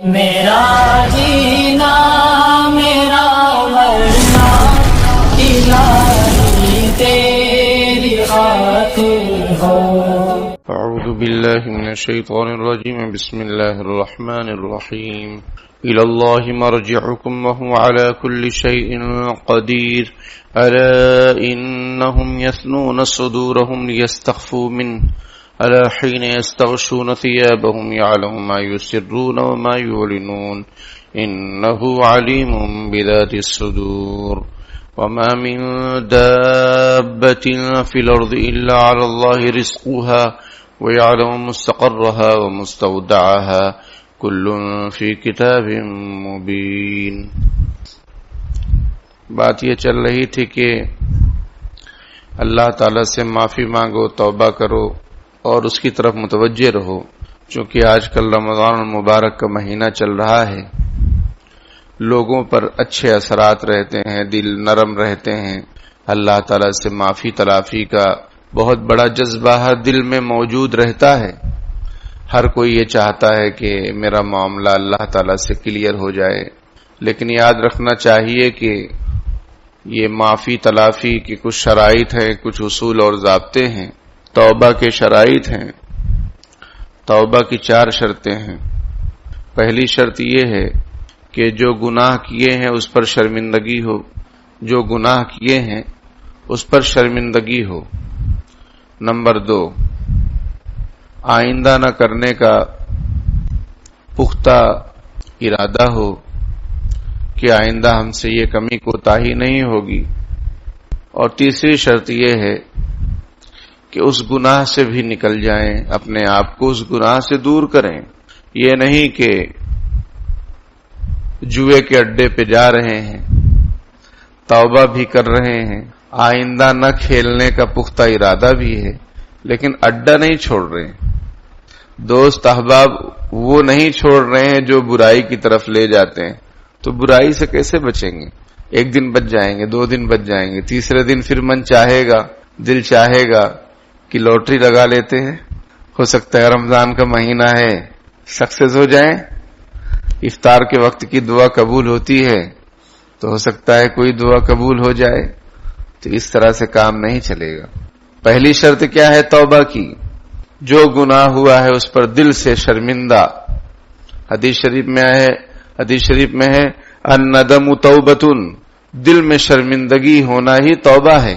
میرا جینا میرا مرنا الہی تیری خاطر ہو۔ اعوذ باللہ من الشیطان الرجیم، بسم اللہ الرحمن الرحیم۔ إلى الله مرجعكم وهو على كل شيء قدير ألا إنهم يثنون صدورهم ليستخفوا منه ألا حين يستغشون ثيابهم يعلم ما يسرون وما يعلنون إنه عليم بذات الصدور وما من دابة في الأرض إلا على الله رزقها ويعلم مستقرها ومستودعها کل فی کتاب مبین۔ بات یہ چل رہی تھی کہ اللہ تعالی سے معافی مانگو، توبہ کرو اور اس کی طرف متوجہ رہو، چونکہ آج کل رمضان المبارک کا مہینہ چل رہا ہے، لوگوں پر اچھے اثرات رہتے ہیں، دل نرم رہتے ہیں، اللہ تعالی سے معافی تلافی کا بہت بڑا جذبہ ہر دل میں موجود رہتا ہے۔ ہر کوئی یہ چاہتا ہے کہ میرا معاملہ اللہ تعالیٰ سے کلیئر ہو جائے، لیکن یاد رکھنا چاہیے کہ یہ معافی تلافی کی کچھ شرائط ہیں، کچھ اصول اور ضابطے ہیں، توبہ کے شرائط ہیں۔ توبہ کی 4 شرطیں ہیں۔ پہلی شرط یہ ہے کہ جو گناہ کیے ہیں اس پر شرمندگی ہو، جو گناہ کیے ہیں اس پر شرمندگی ہو۔ نمبر 2، آئندہ نہ کرنے کا پختہ ارادہ ہو کہ آئندہ ہم سے یہ کمی کوتاہی نہیں ہوگی۔ اور تیسری شرط یہ ہے کہ اس گناہ سے بھی نکل جائیں، اپنے آپ کو اس گناہ سے دور کریں۔ یہ نہیں کہ جوئے کے اڈے پہ جا رہے ہیں، توبہ بھی کر رہے ہیں، آئندہ نہ کھیلنے کا پختہ ارادہ بھی ہے، لیکن اڈا نہیں چھوڑ رہے ہیں، دوست احباب وہ نہیں چھوڑ رہے ہیں جو برائی کی طرف لے جاتے ہیں۔ تو برائی سے کیسے بچیں گے؟ 1 دن بچ جائیں گے، 2 دن بچ جائیں گے، تیسرے دن پھر من چاہے گا، دل چاہے گا کہ لوٹری لگا لیتے ہیں، ہو سکتا ہے رمضان کا مہینہ ہے سکسیس ہو جائیں، افطار کے وقت کی دعا قبول ہوتی ہے تو ہو سکتا ہے کوئی دعا قبول ہو جائے۔ تو اس طرح سے کام نہیں چلے گا۔ پہلی شرط کیا ہے توبہ کی؟ جو گناہ ہوا ہے اس پر دل سے شرمندہ۔ حدیث شریف میں ہے الندم توبۃ، دل میں شرمندگی ہونا ہی توبہ ہے۔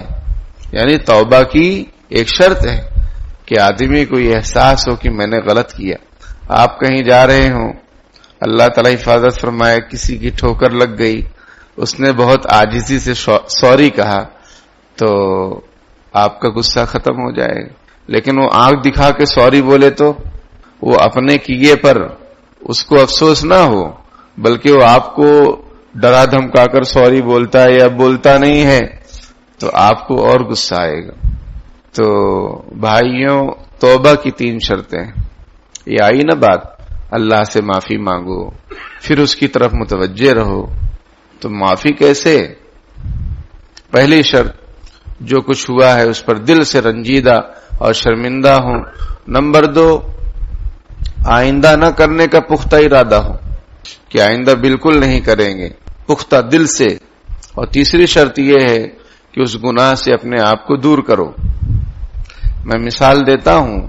یعنی توبہ کی ایک شرط ہے کہ آدمی کو یہ احساس ہو کہ میں نے غلط کیا۔ آپ کہیں جا رہے ہوں، اللہ تعالی حفاظت فرمائے، کسی کی ٹھوکر لگ گئی، اس نے بہت عاجزی سے سوری کہا تو آپ کا غصہ ختم ہو جائے گا۔ لیکن وہ آنکھ دکھا کے سوری بولے تو وہ اپنے کیے پر اس کو افسوس نہ ہو، بلکہ وہ آپ کو ڈرا دھمکا کر سوری بولتا ہے یا بولتا نہیں ہے تو آپ کو اور غصہ آئے گا۔ تو بھائیوں، توبہ کی 3 شرطیں، یہ آئی نا بات؟ اللہ سے معافی مانگو، پھر اس کی طرف متوجہ رہو۔ تو معافی کیسے؟ پہلی شرط، جو کچھ ہوا ہے اس پر دل سے رنجیدہ اور شرمندہ ہوں۔ نمبر 2، آئندہ نہ کرنے کا پختہ ارادہ ہو کہ آئندہ بالکل نہیں کریں گے، پختہ دل سے۔ اور تیسری شرط یہ ہے کہ اس گناہ سے اپنے آپ کو دور کرو۔ میں مثال دیتا ہوں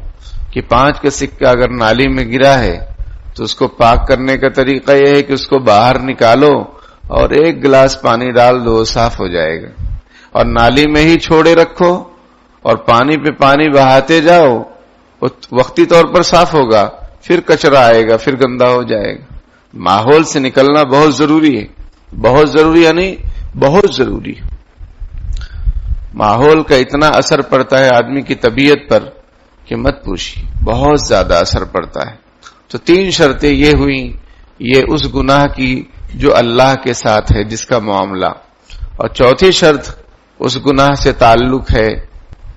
کہ 5 کا سکہ اگر نالی میں گرا ہے تو اس کو پاک کرنے کا طریقہ یہ ہے کہ اس کو باہر نکالو اور 1 گلاس پانی ڈال دو، صاف ہو جائے گا۔ اور نالی میں ہی چھوڑے رکھو اور پانی پہ پانی بہاتے جاؤ، وقتی طور پر صاف ہوگا، پھر کچرا آئے گا، پھر گندا ہو جائے گا۔ ماحول سے نکلنا بہت ضروری ہے، بہت ضروری، یعنی بہت ضروری۔ ماحول کا اتنا اثر پڑتا ہے آدمی کی طبیعت پر کہ مت پوچھیے، بہت زیادہ اثر پڑتا ہے۔ تو 3 شرطیں یہ ہوئیں، یہ اس گناہ کی جو اللہ کے ساتھ ہے جس کا معاملہ، اور چوتھی شرط اس گناہ سے تعلق ہے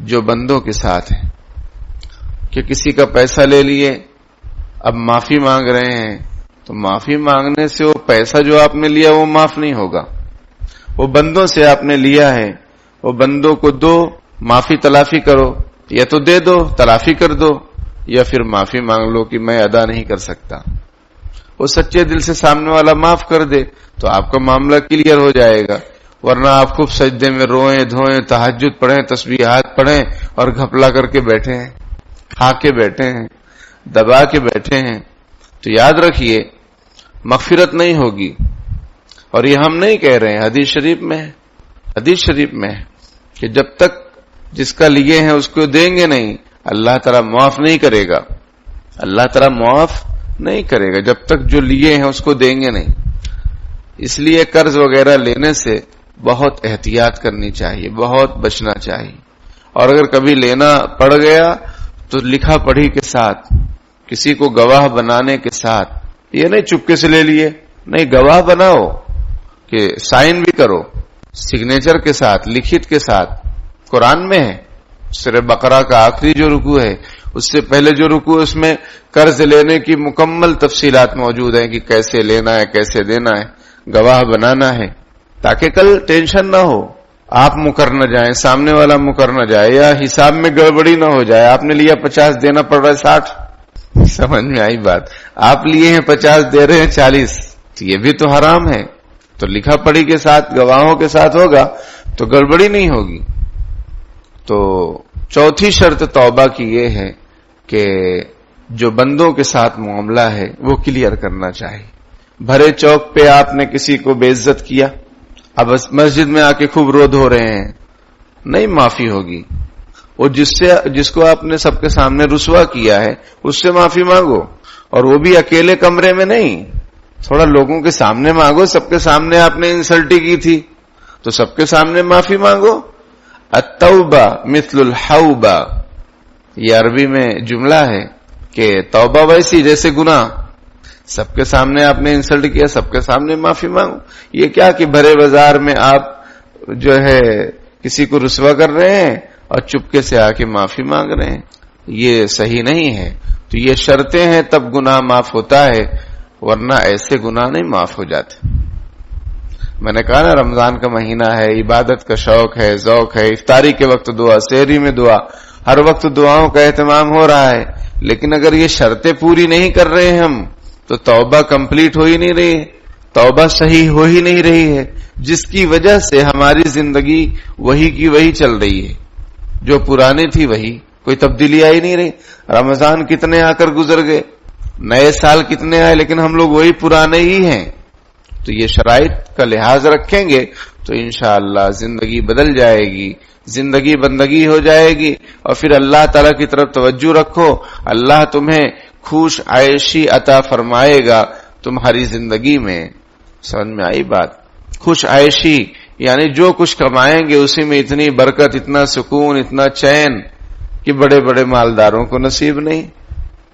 جو بندوں کے ساتھ ہے، کہ کسی کا پیسہ لے لیے، اب معافی مانگ رہے ہیں، تو معافی مانگنے سے وہ پیسہ جو آپ نے لیا وہ معاف نہیں ہوگا، وہ بندوں سے آپ نے لیا ہے، وہ بندوں کو دو، معافی تلافی کرو، یا تو دے دو تلافی کر دو، یا پھر معافی مانگ لو کہ میں ادا نہیں کر سکتا۔ وہ سچے دل سے سامنے والا معاف کر دے تو آپ کا معاملہ کلیئر ہو جائے گا. ورنہ آپ خوب سجدے میں روئیں دھوئیں تہجد پڑھیں تسبیحات پڑھیں اور گھپلا کر کے بیٹھے ہیں, کھا کے بیٹھے ہیں, دبا کے بیٹھے ہیں, تو یاد رکھیے مغفرت نہیں ہوگی. اور یہ ہم نہیں کہہ رہے ہیں, حدیث شریف میں ہے کہ جب تک جس کا لیے ہیں اس کو دیں گے نہیں, اللہ تعالیٰ معاف نہیں کرے گا. اللہ تعالیٰ معاف نہیں کرے گا جب تک جو لیے ہیں اس کو دیں گے نہیں. اس لیے قرض وغیرہ لینے سے بہت احتیاط کرنی چاہیے, بہت بچنا چاہیے. اور اگر کبھی لینا پڑ گیا تو لکھا پڑھی کے ساتھ, کسی کو گواہ بنانے کے ساتھ. یہ نہیں چپکے سے لے لیے, نہیں, گواہ بناؤ کہ سائن بھی کرو سگنیچر کے ساتھ, لکھت کے ساتھ. قرآن میں ہے سورہ بقرہ کا آخری جو رکوع ہے, اس سے پہلے جو رکوع ہے اس میں قرض لینے کی مکمل تفصیلات موجود ہیں کہ کیسے لینا ہے, کیسے دینا ہے, گواہ بنانا ہے, تاکہ کل ٹینشن نہ ہو, آپ مکر نہ جائیں, سامنے والا مکر نہ جائے, یا حساب میں گڑبڑی نہ ہو جائے. آپ نے لیا 50 دینا پڑ رہا ہے 60. سمجھ میں آئی بات؟ آپ لیے ہیں 50 دے رہے ہیں 40, تو یہ بھی تو حرام ہے. تو لکھا پڑھی کے ساتھ گواہوں کے ساتھ ہوگا تو گڑبڑی نہیں ہوگی. تو چوتھی شرط توبہ کی یہ ہے کہ جو بندوں کے ساتھ معاملہ ہے وہ کلیئر کرنا چاہیے. بھرے چوک پہ آپ نے کسی کو بے عزت کیا, اب مسجد میں آ کے خوب رو دھو رہے ہیں, نہیں معافی ہوگی. وہ جس کو آپ نے سب کے سامنے رسوا کیا ہے اس سے معافی مانگو, اور وہ بھی اکیلے کمرے میں نہیں, تھوڑا لوگوں کے سامنے مانگو. سب کے سامنے آپ نے انسلٹی کی تھی تو سب کے سامنے معافی مانگو. التوبہ مثل الحوبہ, یہ عربی میں جملہ ہے کہ توبہ ویسی جیسے گناہ. سب کے سامنے آپ نے انسلٹ کیا, سب کے سامنے معافی مانگو. یہ کیا کہ بھرے بازار میں آپ جو ہے کسی کو رسوا کر رہے ہیں اور چپکے سے آ کے معافی مانگ رہے ہیں, یہ صحیح نہیں ہے. تو یہ شرطیں ہیں تب گناہ معاف ہوتا ہے, ورنہ ایسے گناہ نہیں معاف ہو جاتے. میں نے کہا نا رمضان کا مہینہ ہے, عبادت کا شوق ہے, ذوق ہے, افطاری کے وقت دعا, سحری میں دعا, ہر وقت دعاؤں کا اہتمام ہو رہا ہے. لیکن اگر یہ شرطیں پوری نہیں کر رہے ہیں ہم تو توبہ کمپلیٹ ہو ہی نہیں رہی ہے, توبہ صحیح ہو ہی نہیں رہی ہے, جس کی وجہ سے ہماری زندگی وہی کی وہی چل رہی ہے. جو پرانی تھی وہی, کوئی تبدیلی آئی نہیں رہی. رمضان کتنے آ کر گزر گئے, نئے سال کتنے آئے, لیکن ہم لوگ وہی پرانے ہی ہیں. تو یہ شرائط کا لحاظ رکھیں گے تو انشاءاللہ زندگی بدل جائے گی, زندگی بندگی ہو جائے گی. اور پھر اللہ تعالیٰ کی طرف توجہ رکھو, اللہ تمہیں خوش عائشی عطا فرمائے گا تمہاری زندگی میں. سمجھ میں آئی بات؟ خوش عائشی یعنی جو کچھ کمائیں گے اسی میں اتنی برکت, اتنا سکون, اتنا چین کہ بڑے بڑے مالداروں کو نصیب نہیں.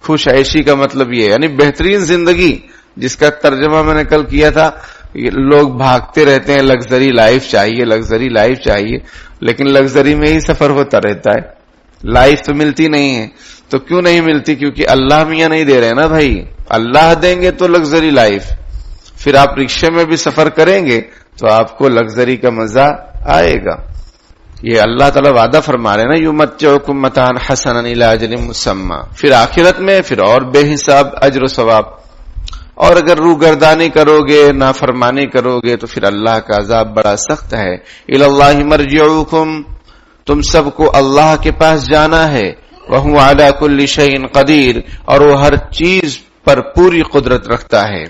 خوش عائشی کا مطلب یہ یعنی بہترین زندگی, جس کا ترجمہ میں نے کل کیا تھا. لوگ بھاگتے رہتے ہیں لگژری لائف چاہیے, لگژری لائف چاہیے, لیکن لگژری میں ہی سفر ہوتا رہتا ہے, لائف تو ملتی نہیں ہے. تو کیوں نہیں ملتی؟ کیونکہ اللہ میاں نہیں دے رہے نا بھائی. اللہ دیں گے تو لگژری لائف, پھر آپ رکشے میں بھی سفر کریں گے تو آپ کو لگژری کا مزہ آئے گا. یہ اللہ تعالیٰ وعدہ فرما رہے نا, یمتعکم متاعا حسنا الی اجل مسمی, پھر آخرت میں پھر اور بے حساب اجر و ثواب. اور اگر روگردانی کرو گے, نافرمانی کرو گے تو پھر اللہ کا عذاب بڑا سخت ہے. الی اللہ مرجعکم, تم سب کو اللہ کے پاس جانا ہے. وَهُوَ عَلَى كُلِّ شَيْءٍ قَدِيرٌ, اور وہ ہر چیز پر پوری قدرت رکھتا ہے.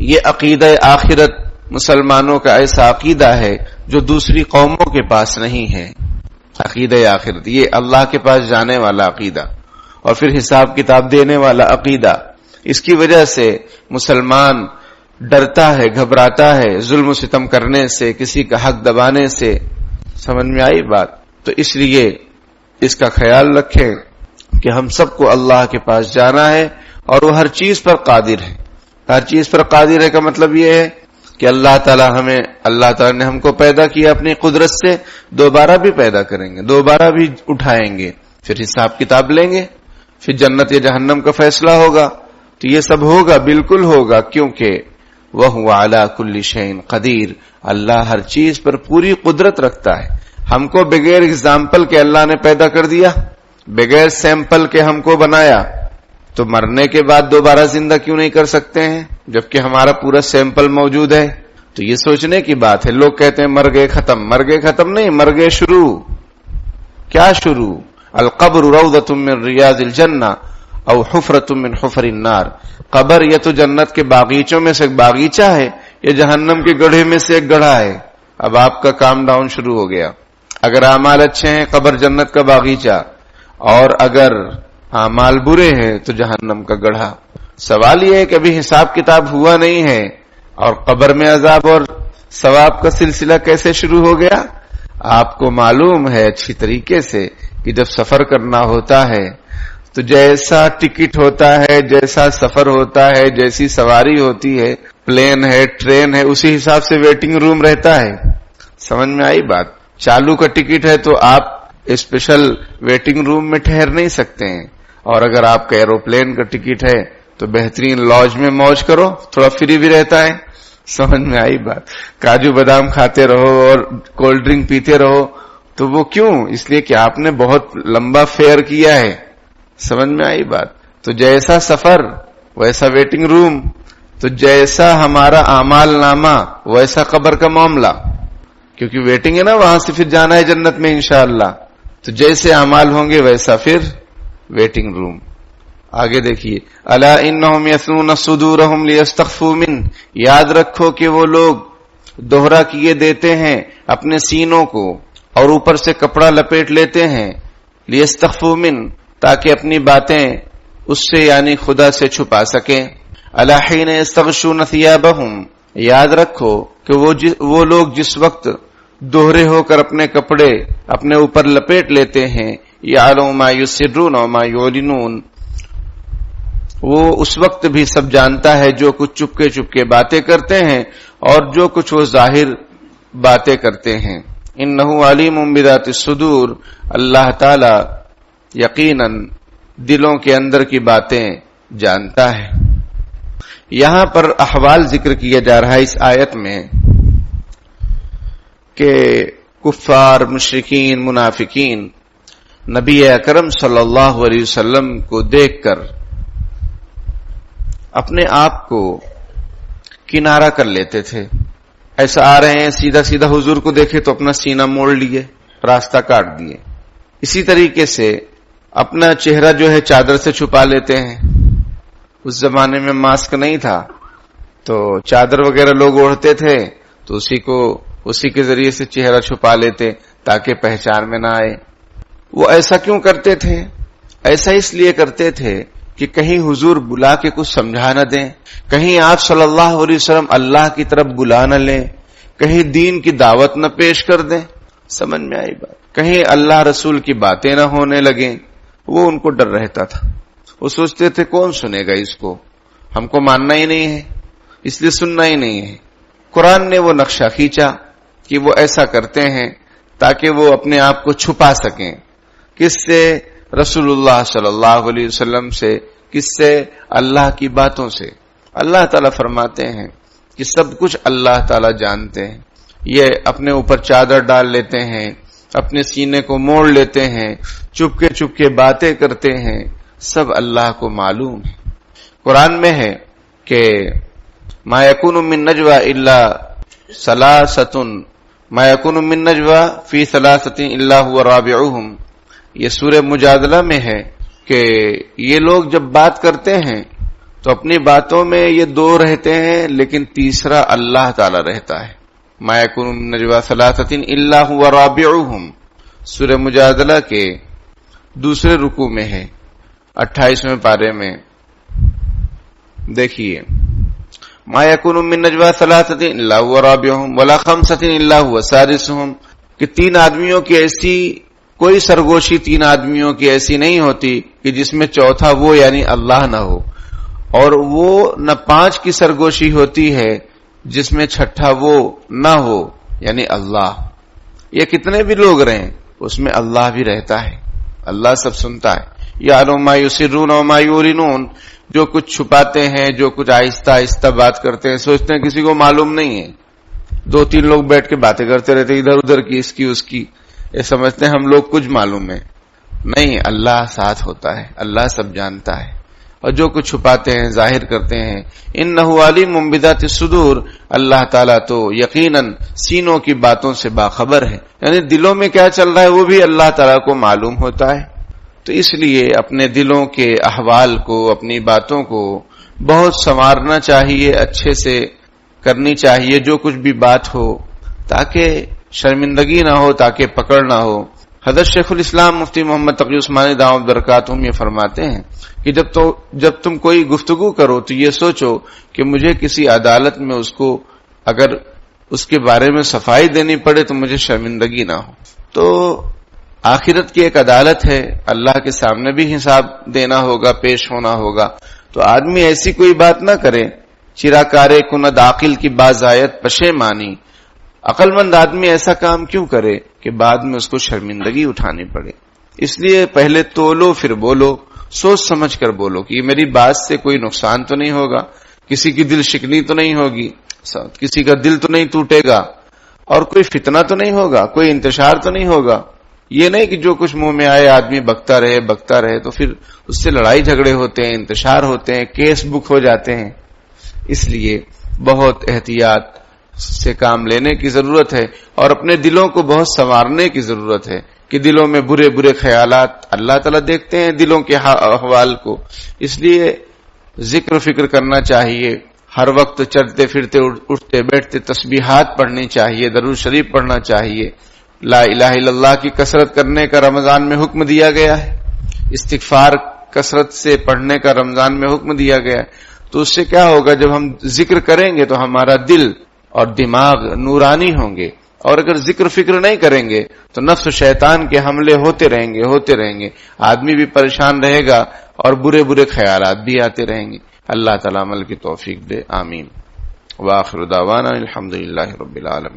یہ عقیدہ آخرت مسلمانوں کا ایسا عقیدہ ہے جو دوسری قوموں کے پاس نہیں ہے. عقیدہ آخرت یہ اللہ کے پاس جانے والا عقیدہ, اور پھر حساب کتاب دینے والا عقیدہ. اس کی وجہ سے مسلمان ڈرتا ہے, گھبراتا ہے ظلم و ستم کرنے سے, کسی کا حق دبانے سے. سمجھ میں آئی بات؟ تو اس لیے اس کا خیال رکھیں کہ ہم سب کو اللہ کے پاس جانا ہے, اور وہ ہر چیز پر قادر ہے. ہر چیز پر قادر ہے کا مطلب یہ ہے کہ اللہ تعالیٰ نے ہم کو پیدا کیا اپنی قدرت سے, دوبارہ بھی پیدا کریں گے, دوبارہ بھی اٹھائیں گے, پھر حساب کتاب لیں گے, پھر جنت یا جہنم کا فیصلہ ہوگا. تو یہ سب ہوگا, بالکل ہوگا, کیونکہ وَهُوَ عَلَى كُلِّ شَيْءٍ قَدِيرٌ, اللہ ہر چیز پر پوری قدرت رکھتا ہے. ہم کو بغیر اگزامپل کے اللہ نے پیدا کر دیا, بغیر سیمپل کے ہم کو بنایا, تو مرنے کے بعد دوبارہ زندہ کیوں نہیں کر سکتے ہیں؟ جبکہ ہمارا پورا سیمپل موجود ہے. تو یہ سوچنے کی بات ہے. لوگ کہتے ہیں مر گئے ختم. مر گئے ختم نہیں، مر گئے شروع. کیا شروع؟ القبر روضۃ من ریاض الجنہ او حفرۃ من حفر النار. قبر یا تو جنت کے باغیچوں میں سے ایک باغیچہ ہے یا جہنم کے گڑھے میں سے ایک گڑھا ہے. اب آپ کا کام ڈاؤن شروع ہو گیا. اگر اعمال اچھے ہیں قبر جنت کا باغیچہ، اور اگر اعمال برے ہیں تو جہنم کا گڑھا. سوال یہ ہے کہ ابھی حساب کتاب ہوا نہیں ہے اور قبر میں عذاب اور ثواب کا سلسلہ کیسے شروع ہو گیا؟ آپ کو معلوم ہے اچھی طریقے سے کہ جب سفر کرنا ہوتا ہے تو جیسا ٹکٹ ہوتا ہے، جیسا سفر ہوتا ہے، جیسی سواری ہوتی ہے، پلین ہے، ٹرین ہے، اسی حساب سے ویٹنگ روم رہتا ہے. سمجھ میں آئی بات؟ چالو کا ٹکٹ ہے تو آپ اسپیشل ویٹنگ روم میں ٹھہر نہیں سکتے ہیں، اور اگر آپ کا ایروپلین کا ٹکٹ ہے تو بہترین لاج میں موج کرو، تھوڑا فری بھی رہتا ہے. سمجھ میں آئی بات؟ کاجو بادام کھاتے رہو اور کولڈ ڈرنک پیتے رہو، تو وہ کیوں؟ اس لیے کہ آپ نے بہت لمبا فیئر کیا ہے. سمجھ میں آئی بات؟ تو جیسا سفر ویسا ویٹنگ روم، تو جیسا ہمارا اعمال نامہ ویسا قبر کا معاملہ، کیونکہ ویٹنگ ہے نا، وہاں سے پھر جانا ہے جنت میں انشاءاللہ. تو جیسے اعمال ہوں گے ویسا پھر ویٹنگ روم. آگے دیکھیے، الا انہم یثنون صدورہم لیستخفوا من. یاد رکھو کہ وہ لوگ دوہرا کیے دیتے ہیں اپنے سینوں کو اور اوپر سے کپڑا لپیٹ لیتے ہیں، لیستخفوا من، تاکہ اپنی باتیں اس سے یعنی خدا سے چھپا سکیں. الا حین یستغشون ثیابہم. یاد رکھو کہ وہ لوگ جس وقت دوہرے ہو کر اپنے کپڑے اپنے اوپر لپیٹ لیتے ہیں، یعلم ما یسرون وما یعلنون، وہ اس وقت بھی سب جانتا ہے جو کچھ چپکے چپکے باتیں کرتے ہیں اور جو کچھ وہ ظاہر باتیں کرتے ہیں. انہ علیم بذات الصدور. اللہ تعالی یقیناً دلوں کے اندر کی باتیں جانتا ہے. یہاں پر احوال ذکر کیا جا رہا ہے اس آیت میں کہ کفار، مشرکین، منافقین نبی اکرم صلی اللہ علیہ وسلم کو دیکھ کر اپنے آپ کو کنارہ کر لیتے تھے. ایسا آ رہے ہیں، سیدھا سیدھا حضور کو دیکھے تو اپنا سینہ موڑ لیے، راستہ کاٹ دیے. اسی طریقے سے اپنا چہرہ جو ہے چادر سے چھپا لیتے ہیں. اس زمانے میں ماسک نہیں تھا تو چادر وغیرہ لوگ اوڑھتے تھے تو اسی کے ذریعے سے چہرہ چھپا لیتے تاکہ پہچان میں نہ آئے. وہ ایسا کیوں کرتے تھے؟ ایسا اس لیے کرتے تھے کہ کہیں حضور بلا کے کچھ سمجھا نہ دیں، کہیں آپ صلی اللہ علیہ وسلم اللہ کی طرف بلا نہ لیں، کہیں دین کی دعوت نہ پیش کر دیں. سمجھ میں آئی بات؟ کہیں اللہ رسول کی باتیں نہ ہونے لگیں. وہ ان کو ڈر رہتا تھا. وہ سوچتے تھے کون سنے گا اس کو، ہم کو ماننا ہی نہیں ہے اس لیے سننا ہی نہیں ہے. قرآن نے وہ نقشہ کھینچا کہ وہ ایسا کرتے ہیں تاکہ وہ اپنے آپ کو چھپا سکیں. کس سے؟ رسول اللہ صلی اللہ علیہ وسلم سے. کس سے؟ اللہ کی باتوں سے. اللہ تعالیٰ فرماتے ہیں کہ سب کچھ اللہ تعالیٰ جانتے ہیں. یہ اپنے اوپر چادر ڈال لیتے ہیں، اپنے سینے کو موڑ لیتے ہیں، چپکے چپکے باتیں کرتے ہیں، سب اللہ کو معلوم ہے. قرآن میں ہے کہ ما یکون من نجوى الا ثلاثۃ، ما یکون من نجوى فی ثلاثۃ الا هو رابعهم. یہ سورہ مجادلہ میں ہے کہ یہ لوگ جب بات کرتے ہیں تو اپنی باتوں میں یہ دو رہتے ہیں لیکن تیسرا اللہ تعالی رہتا ہے. ما یکون من نجوى ثلاثۃ الا هو رابعهم. سورہ مجادلہ کے دوسرے رکوع میں ہے، 28ویں پارے میں دیکھیے، ما یکون من نجوى ثلاثۃ الا هو رابعهم ولا خمسۃ الا هو سادسهم. کہ تین آدمیوں کی ایسی کوئی سرگوشی، تین آدمیوں کی ایسی نہیں ہوتی کہ جس میں چوتھا وہ یعنی اللہ نہ ہو، اور وہ نہ پانچ کی سرگوشی ہوتی ہے جس میں چھٹا وہ نہ ہو یعنی اللہ. یہ کتنے بھی لوگ رہیں اس میں اللہ بھی رہتا ہے. اللہ سب سنتا ہے. یعلم ما یسرون وما یعلنون. جو کچھ چھپاتے ہیں، جو کچھ آہستہ آہستہ بات کرتے ہیں، سوچتے ہیں کسی کو معلوم نہیں ہے. دو تین لوگ بیٹھ کے باتیں کرتے رہتے ادھر ادھر کی، اس کی اس کی، یہ سمجھتے ہیں ہم لوگ کچھ معلوم ہے. نہیں، اللہ ساتھ ہوتا ہے، اللہ سب جانتا ہے. اور جو کچھ چھپاتے ہیں ظاہر کرتے ہیں. انہ علیم بذات الصدور، اللہ تعالیٰ تو یقیناً سینوں کی باتوں سے باخبر ہے، یعنی دلوں میں کیا چل رہا ہے وہ بھی اللہ تعالیٰ کو معلوم ہوتا ہے. تو اس لیے اپنے دلوں کے احوال کو، اپنی باتوں کو بہت سنوارنا چاہیے، اچھے سے کرنی چاہیے جو کچھ بھی بات ہو، تاکہ شرمندگی نہ ہو، تاکہ پکڑ نہ ہو. حضرت شیخ الاسلام مفتی محمد تقی عثمانی دامت برکاتہم یہ فرماتے ہیں کہ جب تم کوئی گفتگو کرو تو یہ سوچو کہ مجھے کسی عدالت میں اس کو اگر اس کے بارے میں صفائی دینی پڑے تو مجھے شرمندگی نہ ہو. تو آخرت کی ایک عدالت ہے، اللہ کے سامنے بھی حساب دینا ہوگا، پیش ہونا ہوگا. تو آدمی ایسی کوئی بات نہ کرے، چراکارے کند عاقل کی باز آیت پشیمانی. عقل مند آدمی ایسا کام کیوں کرے کہ بعد میں اس کو شرمندگی اٹھانی پڑے. اس لیے پہلے تولو پھر بولو، سوچ سمجھ کر بولو کہ میری بات سے کوئی نقصان تو نہیں ہوگا، کسی کی دل شکنی تو نہیں ہوگی، کسی کا دل تو نہیں ٹوٹے گا، اور کوئی فتنہ تو نہیں ہوگا، کوئی انتشار تو نہیں ہوگا. یہ نہیں کہ جو کچھ منہ میں آئے آدمی بکتا رہے تو پھر اس سے لڑائی جھگڑے ہوتے ہیں، انتشار ہوتے ہیں، کیس بک ہو جاتے ہیں. اس لیے بہت احتیاط سے کام لینے کی ضرورت ہے، اور اپنے دلوں کو بہت سنوارنے کی ضرورت ہے کہ دلوں میں برے برے خیالات، اللہ تعالیٰ دیکھتے ہیں دلوں کے احوال کو. اس لیے ذکر فکر کرنا چاہیے، ہر وقت چلتے پھرتے اٹھتے بیٹھتے تسبیحات پڑھنی چاہیے، درود شریف پڑھنا چاہیے. لا الہ الا اللہ کی کثرت کرنے کا رمضان میں حکم دیا گیا ہے، استغفار کثرت سے پڑھنے کا رمضان میں حکم دیا گیا ہے. تو اس سے کیا ہوگا، جب ہم ذکر کریں گے تو ہمارا دل اور دماغ نورانی ہوں گے، اور اگر ذکر فکر نہیں کریں گے تو نفس و شیطان کے حملے ہوتے رہیں گے، آدمی بھی پریشان رہے گا اور برے برے خیالات بھی آتے رہیں گے. اللہ تعالیٰ عمل کی توفیق دے، آمین. وآخر دعوانا الحمدللہ رب العالمین.